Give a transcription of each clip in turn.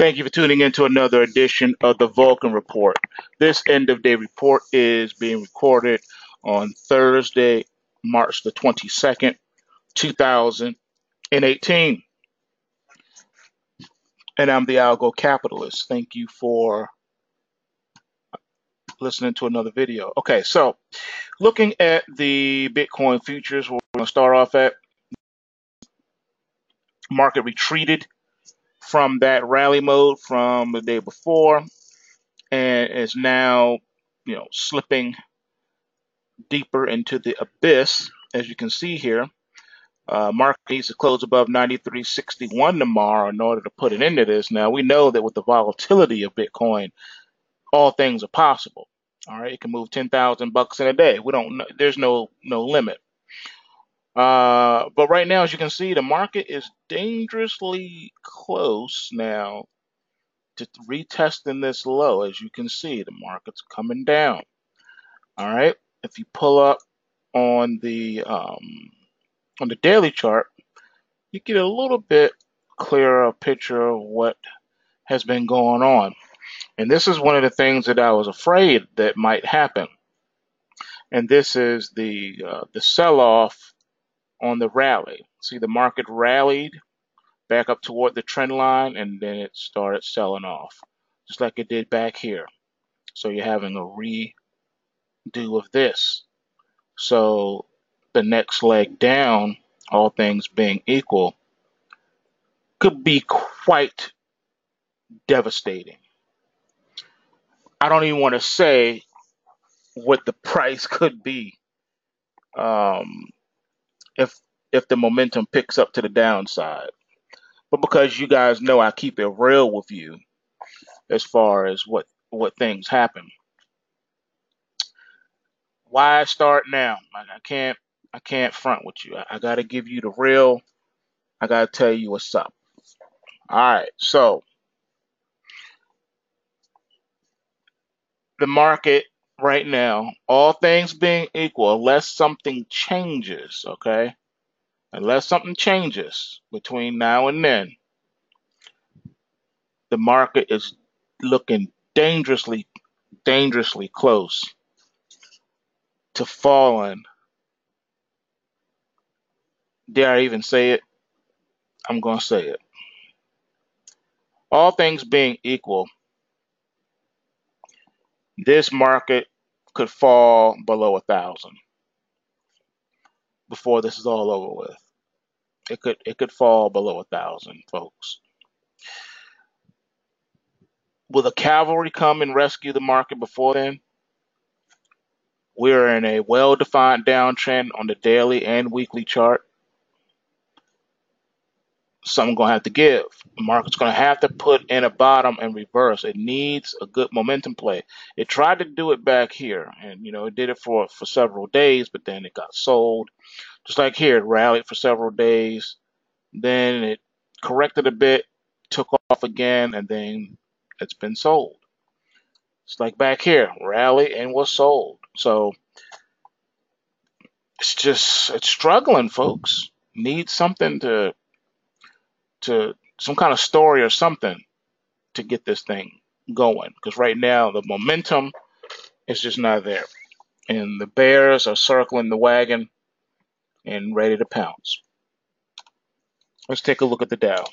Thank you for tuning in to another edition of the Vulcan Report. This end of day report is being recorded on Thursday, March the 22nd, 2018. And I'm the Algo Capitalist. Thank you for listening to another video. Okay, so looking at the Bitcoin futures, we're going to start off at market retreated from that rally mode from the day before and is now, slipping deeper into the abyss. As you can see here, market needs to close above 93.61 tomorrow in order to put an end to this. Now, we know that with the volatility of Bitcoin, all things are possible. All right, it can move 10,000 bucks in a day. We don't know, there's no limit. But right now, as you can see, the market is dangerously close now to retesting this low. As you can see, the market's coming down. All right, if you pull up on the daily chart, you get a little bit clearer picture of what has been going on. And this is one of the things that I was afraid that might happen. And this is the sell-off on the rally. See, the market rallied back up toward the trend line, and then it started selling off, just like it did back here. So you're having a redo of this. So the next leg down, all things being equal, could be quite devastating. I don't even want to say what the price could be if the momentum picks up to the downside. But because you guys know I keep it real with you as far as what things happen. Why start now? I can't front with you. I got to give you the real. I got to tell you what's up. All right, so the market right now, all things being equal, unless something changes, okay? Unless something changes between now and then, the market is looking dangerously close to falling. Dare I even say it? I'm going to say it. All things being equal, this market could fall below 1,000 before this is all over with. It could fall below 1,000, folks. Will the cavalry come and rescue the market before then? We're in a well-defined downtrend on the daily and weekly chart. Something going to have to give. The market's going to have to put in a bottom and reverse. It needs a good momentum play. It tried to do it back here, and it did it for several days, but then it got sold. Just like here, it rallied for several days, then it corrected a bit, took off again, and then it's been sold. It's like back here, rally and was sold. So it's struggling, folks. Needs something to some kind of story or something to get this thing going, because right now the momentum is just not there, and the bears are circling the wagon and ready to pounce. Let's take a look at the Dow.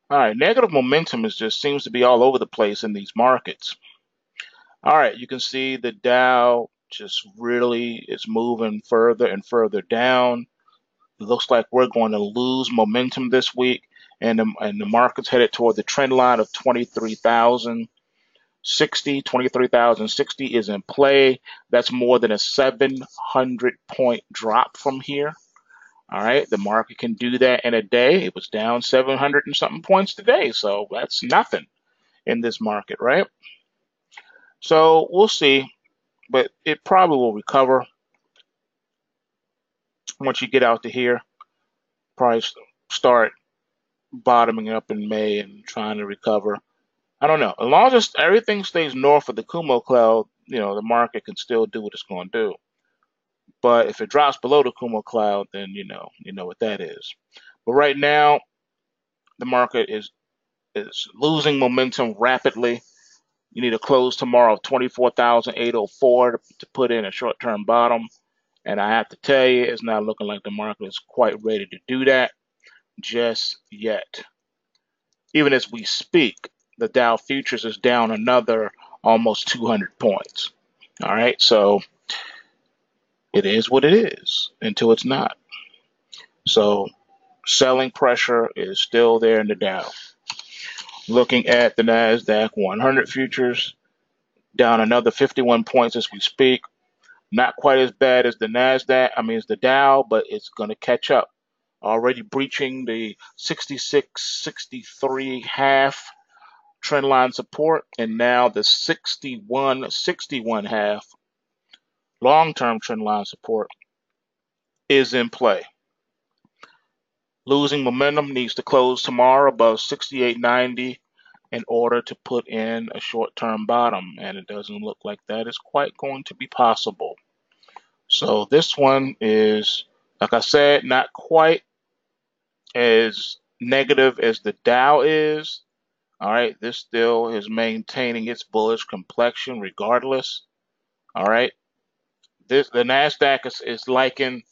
All right, negative momentum seems to be all over the place in these markets. All right, you can see the Dow just really is moving further and further down. It looks like we're going to lose momentum this week, and the market's headed toward the trend line of 23,060. 23,060 is in play. That's more than a 700-point drop from here. All right, the market can do that in a day. It was down 700 and something points today, so that's nothing in this market, right? So we'll see, but it probably will recover once you get out to here. Probably start bottoming up in May and trying to recover. I don't know. As long as everything stays north of the Kumo cloud, the market can still do what it's going to do. But if it drops below the Kumo cloud, then you know what that is. But right now, the market is is losing momentum rapidly. You need a close tomorrow of 24,804 to put in a short-term bottom. And I have to tell you, it's not looking like the market is quite ready to do that just yet. Even as we speak, the Dow futures is down another almost 200 points. All right, so it is what it is until it's not. So selling pressure is still there in the Dow. Looking at the NASDAQ 100 futures, down another 51 points as we speak. Not quite as bad as the NASDAQ, it's the Dow, but it's going to catch up. Already breaching the 66, 63 half trend line support, and now the 61, 61 half long-term trend line support is in play. Losing momentum, needs to close tomorrow above 68.90 in order to put in a short-term bottom, and it doesn't look like that is quite going to be possible. So this one is, like I said, not quite as negative as the Dow is. All right, this still is maintaining its bullish complexion regardless. All right, the NASDAQ is likened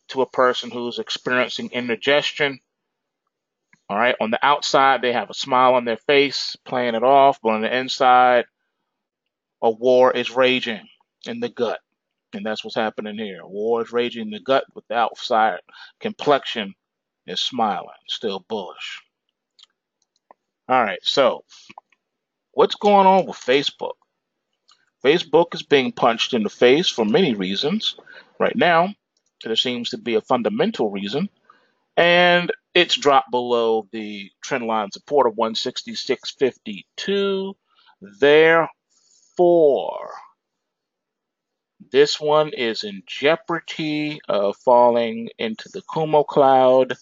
to a person who's experiencing indigestion. All right, on the outside, they have a smile on their face, playing it off, but on the inside, a war is raging in the gut. And that's what's happening here. War is raging in the gut, but the outside complexion is smiling, still bullish. All right, so what's going on with Facebook? Facebook is being punched in the face for many reasons. Right now, there seems to be a fundamental reason, and it's dropped below the trend line support of 166.52. Therefore, this one is in jeopardy of falling into the Kumo cloud,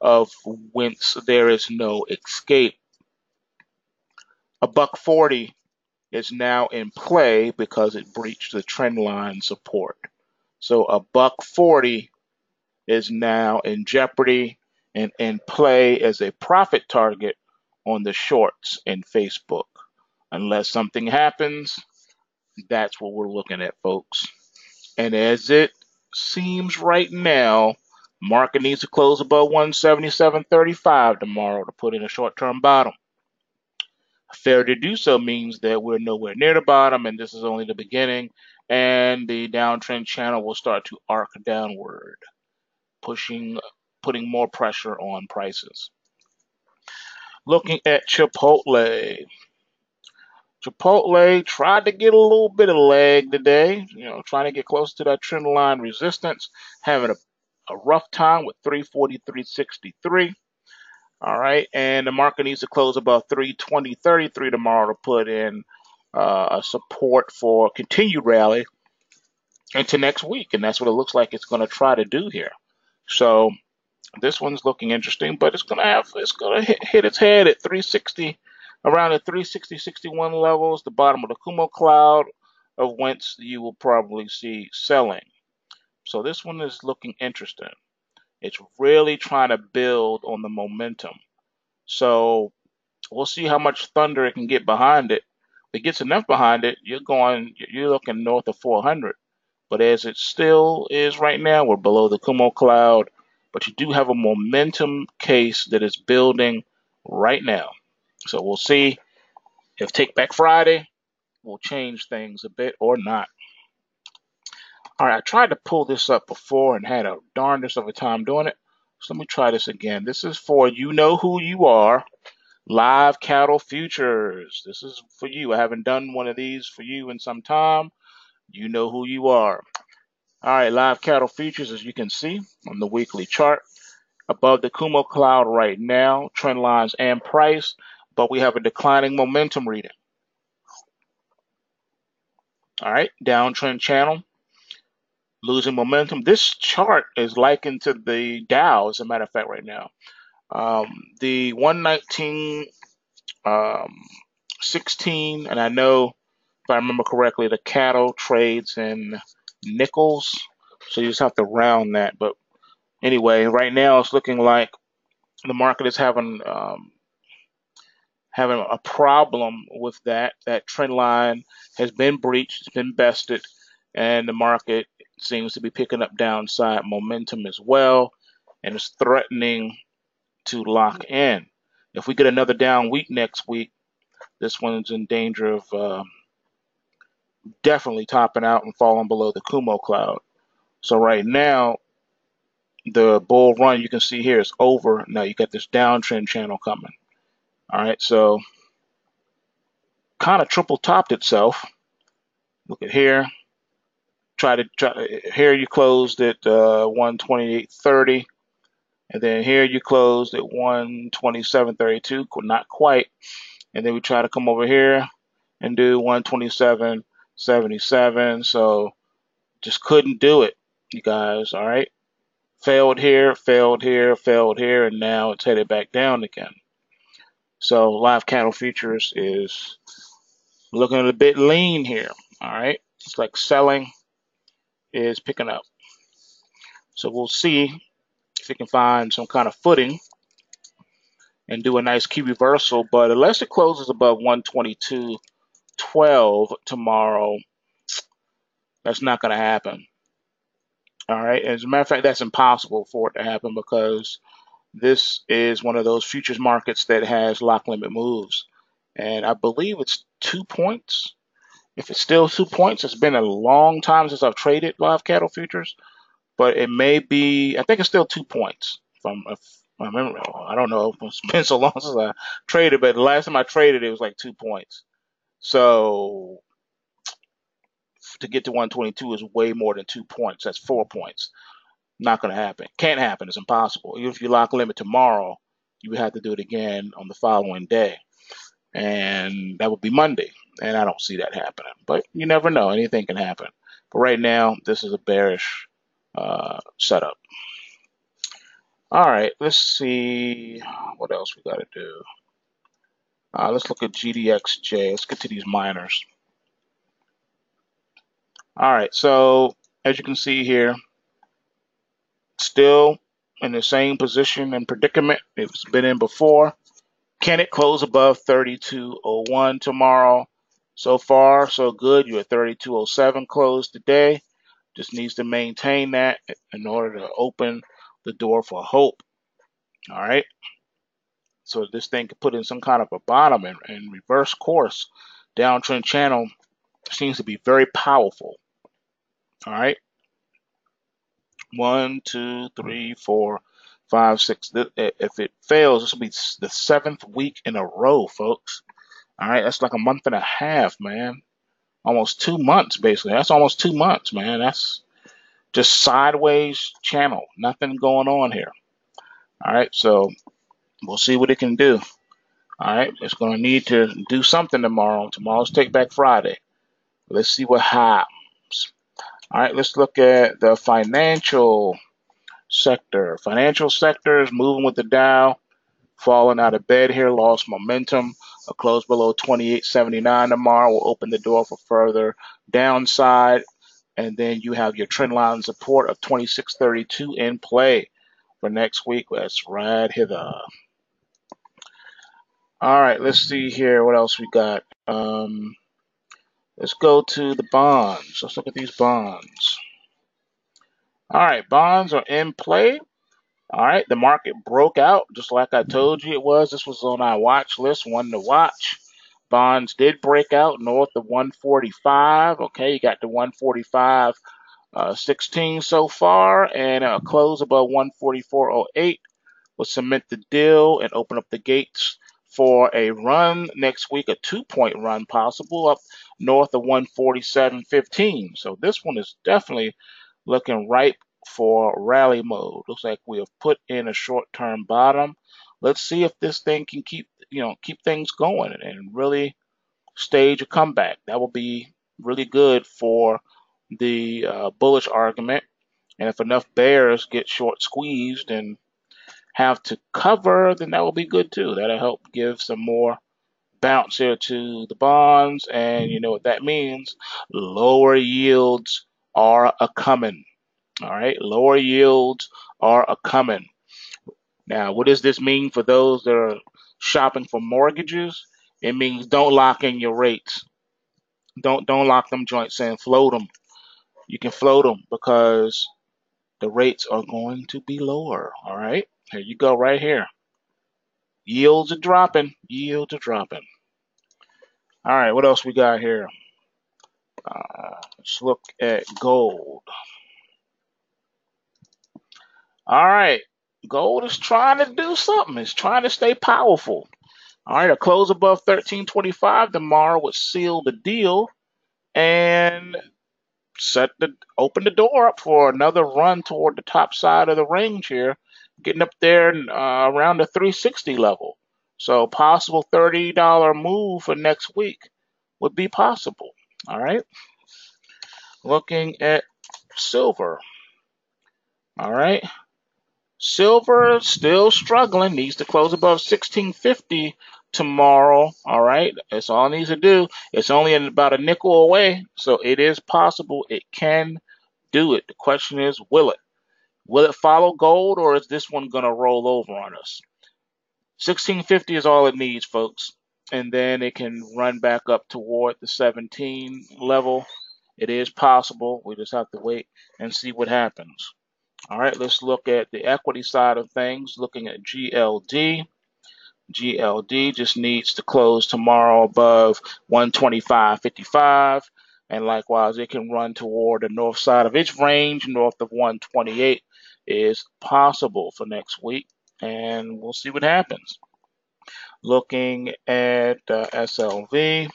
of whence there is no escape. A $1.40 is now in play because it breached the trend line support. So a $1.40 is now in jeopardy and in play as a profit target on the shorts in Facebook. Unless something happens, that's what we're looking at, folks. And as it seems right now, market needs to close above 177.35 tomorrow to put in a short-term bottom. Fair to do so means that we're nowhere near the bottom, and this is only the beginning, and the downtrend channel will start to arc downward, putting more pressure on prices. Looking at Chipotle. Chipotle tried to get a little bit of leg today, trying to get close to that trend line resistance, having a rough time with 343.63. All right, and the market needs to close above 320.33 tomorrow to put in a support for continued rally into next week, and that's what it looks like it's going to try to do here. So this one's looking interesting, but it's going to hit its head at 360, around the 360.61 levels, the bottom of the Kumo cloud, of whence you will probably see selling. So this one is looking interesting. It's really trying to build on the momentum. So we'll see how much thunder it can get behind it. If it gets enough behind it, you're looking north of 400. But as it still is right now, we're below the Kumo cloud. But you do have a momentum case that is building right now. So we'll see if Take Back Friday will change things a bit or not. All right, I tried to pull this up before and had a darndest of a time doing it. So let me try this again. This is for You Know Who You Are, live cattle futures. This is for you. I haven't done one of these for you in some time. You know who you are. All right, live cattle futures, as you can see on the weekly chart, above the Kumo cloud right now, trend lines and price, but we have a declining momentum reading. All right, downtrend channel, losing momentum. This chart is likened to the Dow, as a matter of fact, right now. The 119.16, and I know, if I remember correctly, the cattle trades in nickels, so you just have to round that. But anyway, right now it's looking like the market is having having a problem with that. That trend line has been breached, it's been bested, and the market seems to be picking up downside momentum as well, and it's threatening to lock in. If we get another down week next week, this one's in danger of definitely topping out and falling below the Kumo cloud. So right now, the bull run you can see here is over. Now you got this downtrend channel coming. All right, so kind of triple topped itself. Look at here. Here you closed at 128.30, and then here you closed at 127.32. Not quite. And then we try to come over here and do 127.77. So just couldn't do it, you guys. All right. Failed here, failed here, failed here, and now it's headed back down again. So live candle futures is looking a bit lean here. All right. It's like selling is picking up. So we'll see if we can find some kind of footing and do a nice key reversal. But unless it closes above 122.12 tomorrow, that's not going to happen. All right. As a matter of fact, that's impossible for it to happen because this is one of those futures markets that has lock limit moves. And I believe it's 2 points. If it's still 2 points, it's been a long time since I've traded live cattle futures, but it may be, I think it's still 2 points. If I remember, I don't know, it's been so long since I traded, but the last time I traded, it was like 2 points. So to get to 122 is way more than 2 points. That's 4 points. Not going to happen. Can't happen. It's impossible. Even if you lock limit tomorrow, you would have to do it again on the following day. And that would be Monday. And I don't see that happening. But you never know. Anything can happen. But right now, this is a bearish setup. All right. Let's see what else we got to do. Let's look at GDXJ. Let's get to these miners. All right. So as you can see here, still in the same position and predicament it's been in before. Can it close above 32.01 tomorrow? So far, so good. You're at 32.07 close today. Just needs to maintain that in order to open the door for hope. All right. So this thing could put in some kind of a bottom and reverse course. Downtrend channel seems to be very powerful. All right. 1, 2, 3, 4, 5, 6. If it fails, this will be the 7th week in a row, folks. All right, that's like a month and a half, man. Almost 2 months, basically. That's almost 2 months, man. That's just sideways channel. Nothing going on here. All right, so we'll see what it can do. All right, it's going to need to do something tomorrow. Tomorrow's Take Back Friday. Let's see what happens. All right, let's look at the financial sector. Financial sector is moving with the Dow, falling out of bed here, lost momentum. A close below 28.79 tomorrow will open the door for further downside. And then you have your trend line support of 26.32 in play for next week. Let's ride hither. All right, let's see here what else we got. Let's go to the bonds. Let's look at these bonds. All right, bonds are in play. All right, the market broke out just like I told you it was. This was on our watch list, one to watch. Bonds did break out north of 145. Okay, you got to 145.16 so far, and a close above 144.08 will cement the deal and open up the gates for a run next week, a 2-point run possible up north of 147.15. So this one is definitely looking ripe for rally mode. Looks like we have put in a short-term bottom. Let's see if this thing can keep things going and really stage a comeback. That will be really good for the bullish argument. And if enough bears get short squeezed and have to cover, then that will be good too. That'll help give some more bounce here to the bonds. And you know what that means? Lower yields are a coming. All right, lower yields are a coming. Now, what does this mean for those that are shopping for mortgages? It means don't lock in your rates. Don't lock them joints in. Float them. You can float them because the rates are going to be lower. All right, here you go, right here. Yields are dropping. Yields are dropping. All right, what else we got here? Let's look at gold. All right, gold is trying to do something. It's trying to stay powerful. All right, a close above 1325 tomorrow would seal the deal and open the door up for another run toward the top side of the range here, getting up there around the 360 level. So possible $30 move for next week would be possible. All right. Looking at silver. All right. Silver still struggling, needs to close above 1650 tomorrow. All right, that's all it needs to do. It's only about a nickel away, so it is possible it can do it. The question is, will it? Will it follow gold, or is this one going to roll over on us? 1650 is all it needs, folks, and then it can run back up toward the 17 level. It is possible. We just have to wait and see what happens. All right, let's look at the equity side of things, looking at GLD. GLD just needs to close tomorrow above 125.55, and likewise, it can run toward the north side of its range, north of 128 is possible for next week, and we'll see what happens. Looking at SLV.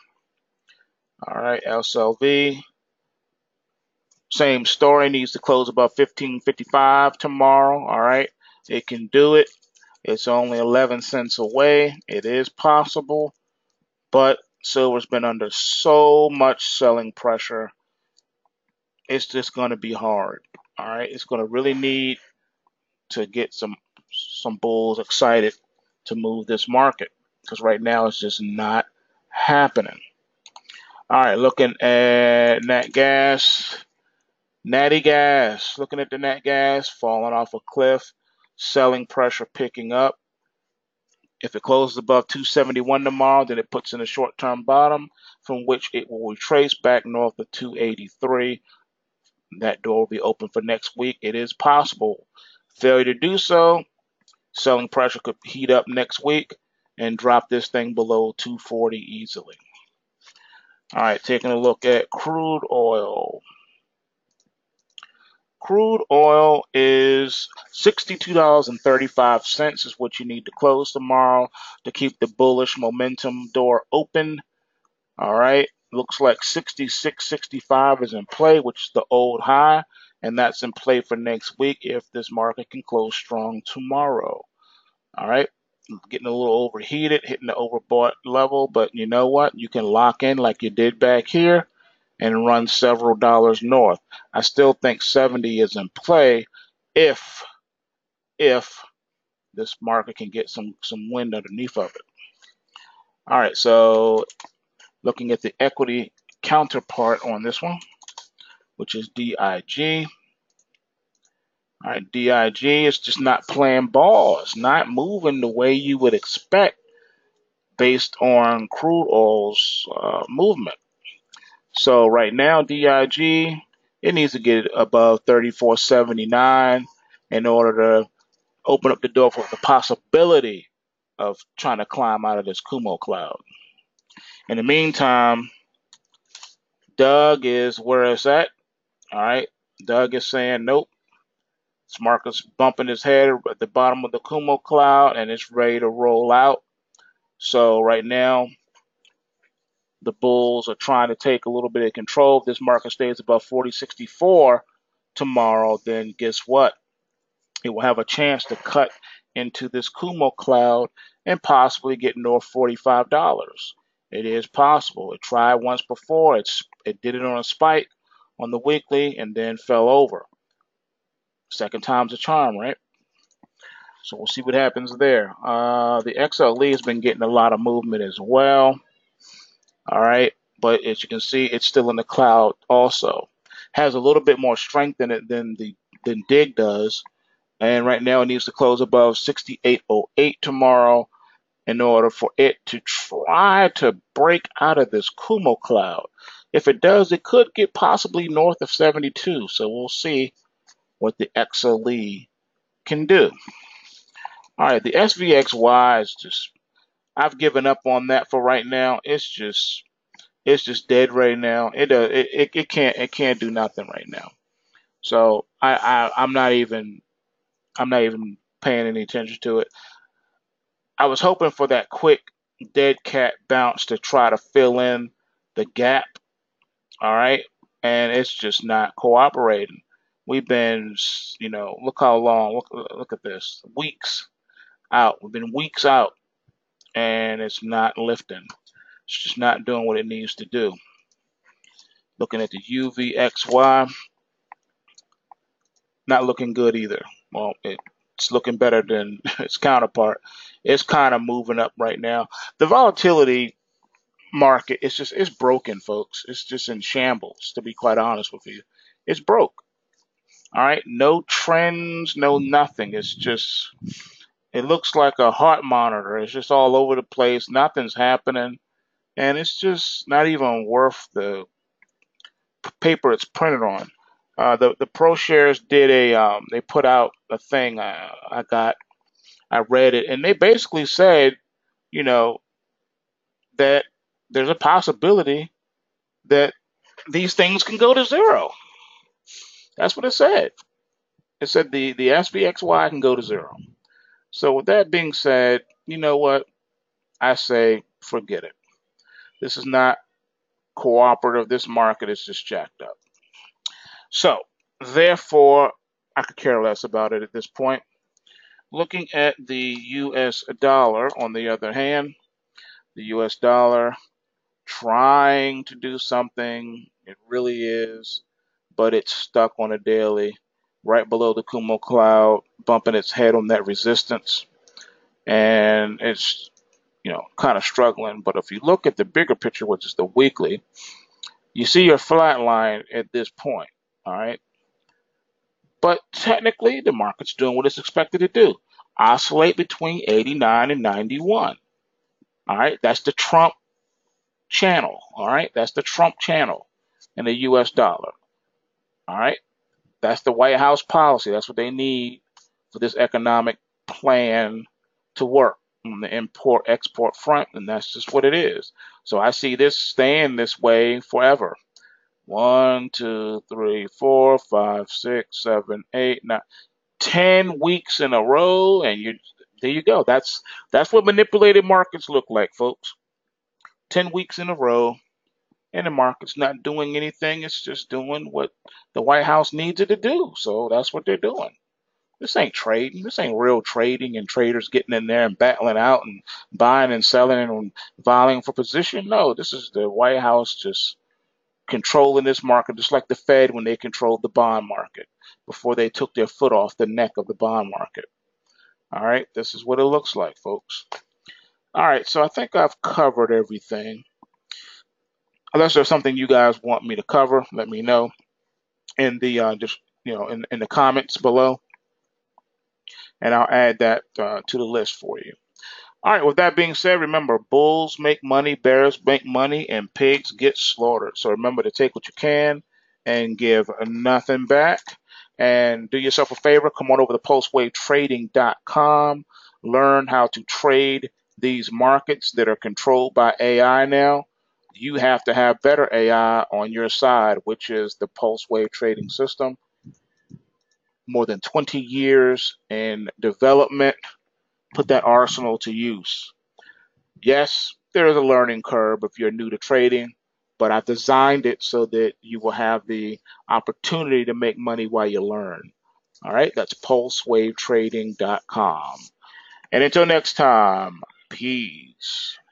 All right, SLV. Same story, needs to close above 1555 tomorrow. All right, it can do it. It's only 11 cents away. It is possible, but silver's been under so much selling pressure. It's just going to be hard. All right, it's going to really need to get some bulls excited to move this market, because right now it's just not happening. All right, looking at nat gas. Natty gas, looking at the nat gas, falling off a cliff, selling pressure picking up. If it closes above 271 tomorrow, then it puts in a short-term bottom from which it will retrace back north of 283. That door will be open for next week. It is possible. Failure to do so, selling pressure could heat up next week and drop this thing below 240 easily. All right, taking a look at crude oil. Crude oil is $62.35 is what you need to close tomorrow to keep the bullish momentum door open. All right. Looks like 66.65 is in play, which is the old high, and that's in play for next week if this market can close strong tomorrow. All right. Getting a little overheated, hitting the overbought level, but you know what? You can lock in like you did back here and run several dollars north. I still think 70 is in play if this market can get some wind underneath of it. All right, so looking at the equity counterpart on this one, which is DIG. All right, DIG is just not playing ball. It's not moving the way you would expect based on crude oil's movement. So right now, DIG, it needs to get above 34.79 in order to open up the door for the possibility of trying to climb out of this Kumo cloud. In the meantime, Doug is where it's at. All right, Doug is saying nope. This market's bumping his head at the bottom of the Kumo cloud, and it's ready to roll out. So right now, the bulls are trying to take a little bit of control. If this market stays above 40.64 tomorrow, then guess what? It will have a chance to cut into this Kumo cloud and possibly get north $45. It is possible. It tried once before. It did it on a spike on the weekly and then fell over. Second time's a charm, right? So we'll see what happens there. The XLE has been getting a lot of movement as well. All right, but as you can see, it's still in the cloud also. Has a little bit more strength in it than DIG does, And right now it needs to close above 68.08 tomorrow in order for it to try to break out of this Kumo cloud. If it does, it could get possibly north of 72. So we'll see what the XLE can do. All right, the SVXY is just, I've given up on that for right now. It's just dead right now. It can't do nothing right now. So I'm not even paying any attention to it. I was hoping for that quick dead cat bounce to try to fill in the gap. All right, and it's just not cooperating. We've been, look how long. Look at this. Weeks out. We've been weeks out, and it's not lifting. It's just not doing what it needs to do. Looking at the UVXY, not looking good either. Well, it's looking better than its counterpart. It's kind of moving up right now. The volatility market, it's broken, folks. It's just in shambles, to be quite honest with you. It's broke. All right, no trends, no nothing. It looks like a heart monitor. It's just all over the place. Nothing's happening, and it's just not even worth the paper it's printed on. The ProShares did they put out a thing. I read it, and they basically said, you know, that there's a possibility that these things can go to zero. That's what it said. It said the SPXY can go to zero. So with that being said, you know what? I say forget it. This is not cooperative. This market is just jacked up. So therefore, I could care less about it at this point. Looking at the US dollar, on the other hand, the US dollar trying to do something. It really is, but it's stuck on a daily right below the Kumo cloud, bumping its head on that resistance. And it's, kind of struggling. But if you look at the bigger picture, which is the weekly, you see your flat line at this point. All right. But technically, the market's doing what it's expected to do, oscillate between 89 and 91. All right. That's the Trump channel. All right. That's the Trump channel in the US dollar. All right. That's the White House policy. That's what they need for this economic plan to work on the import export front. And that's just what it is. So I see this staying this way forever. 1, 2, 3, 4, 5, 6, 7, 8, 9, 10 weeks in a row. And there you go. That's what manipulated markets look like, folks. 10 weeks in a row, and the market's not doing anything. It's just doing what the White House needs it to do. So that's what they're doing. This ain't trading. This ain't real trading and traders getting in there and battling out and buying and selling and vying for position. No, this is the White House just controlling this market, just like the Fed when they controlled the bond market before they took their foot off the neck of the bond market. All right, this is what it looks like, folks. All right, so I think I've covered everything. Unless there's something you guys want me to cover, let me know in the in the comments below, and I'll add that to the list for you. All right, with that being said, remember, bulls make money, bears make money, and pigs get slaughtered. So remember to take what you can and give nothing back. And do yourself a favor, come on over to pulsewavetrading.com, learn how to trade these markets that are controlled by AI now. You have to have better AI on your side, which is the pulse wave trading system. More than 20 years in development. Put that arsenal to use. Yes, there is a learning curve if you're new to trading, but I've designed it so that you will have the opportunity to make money while you learn. All right, that's pulsewavetrading.com. And until next time, peace.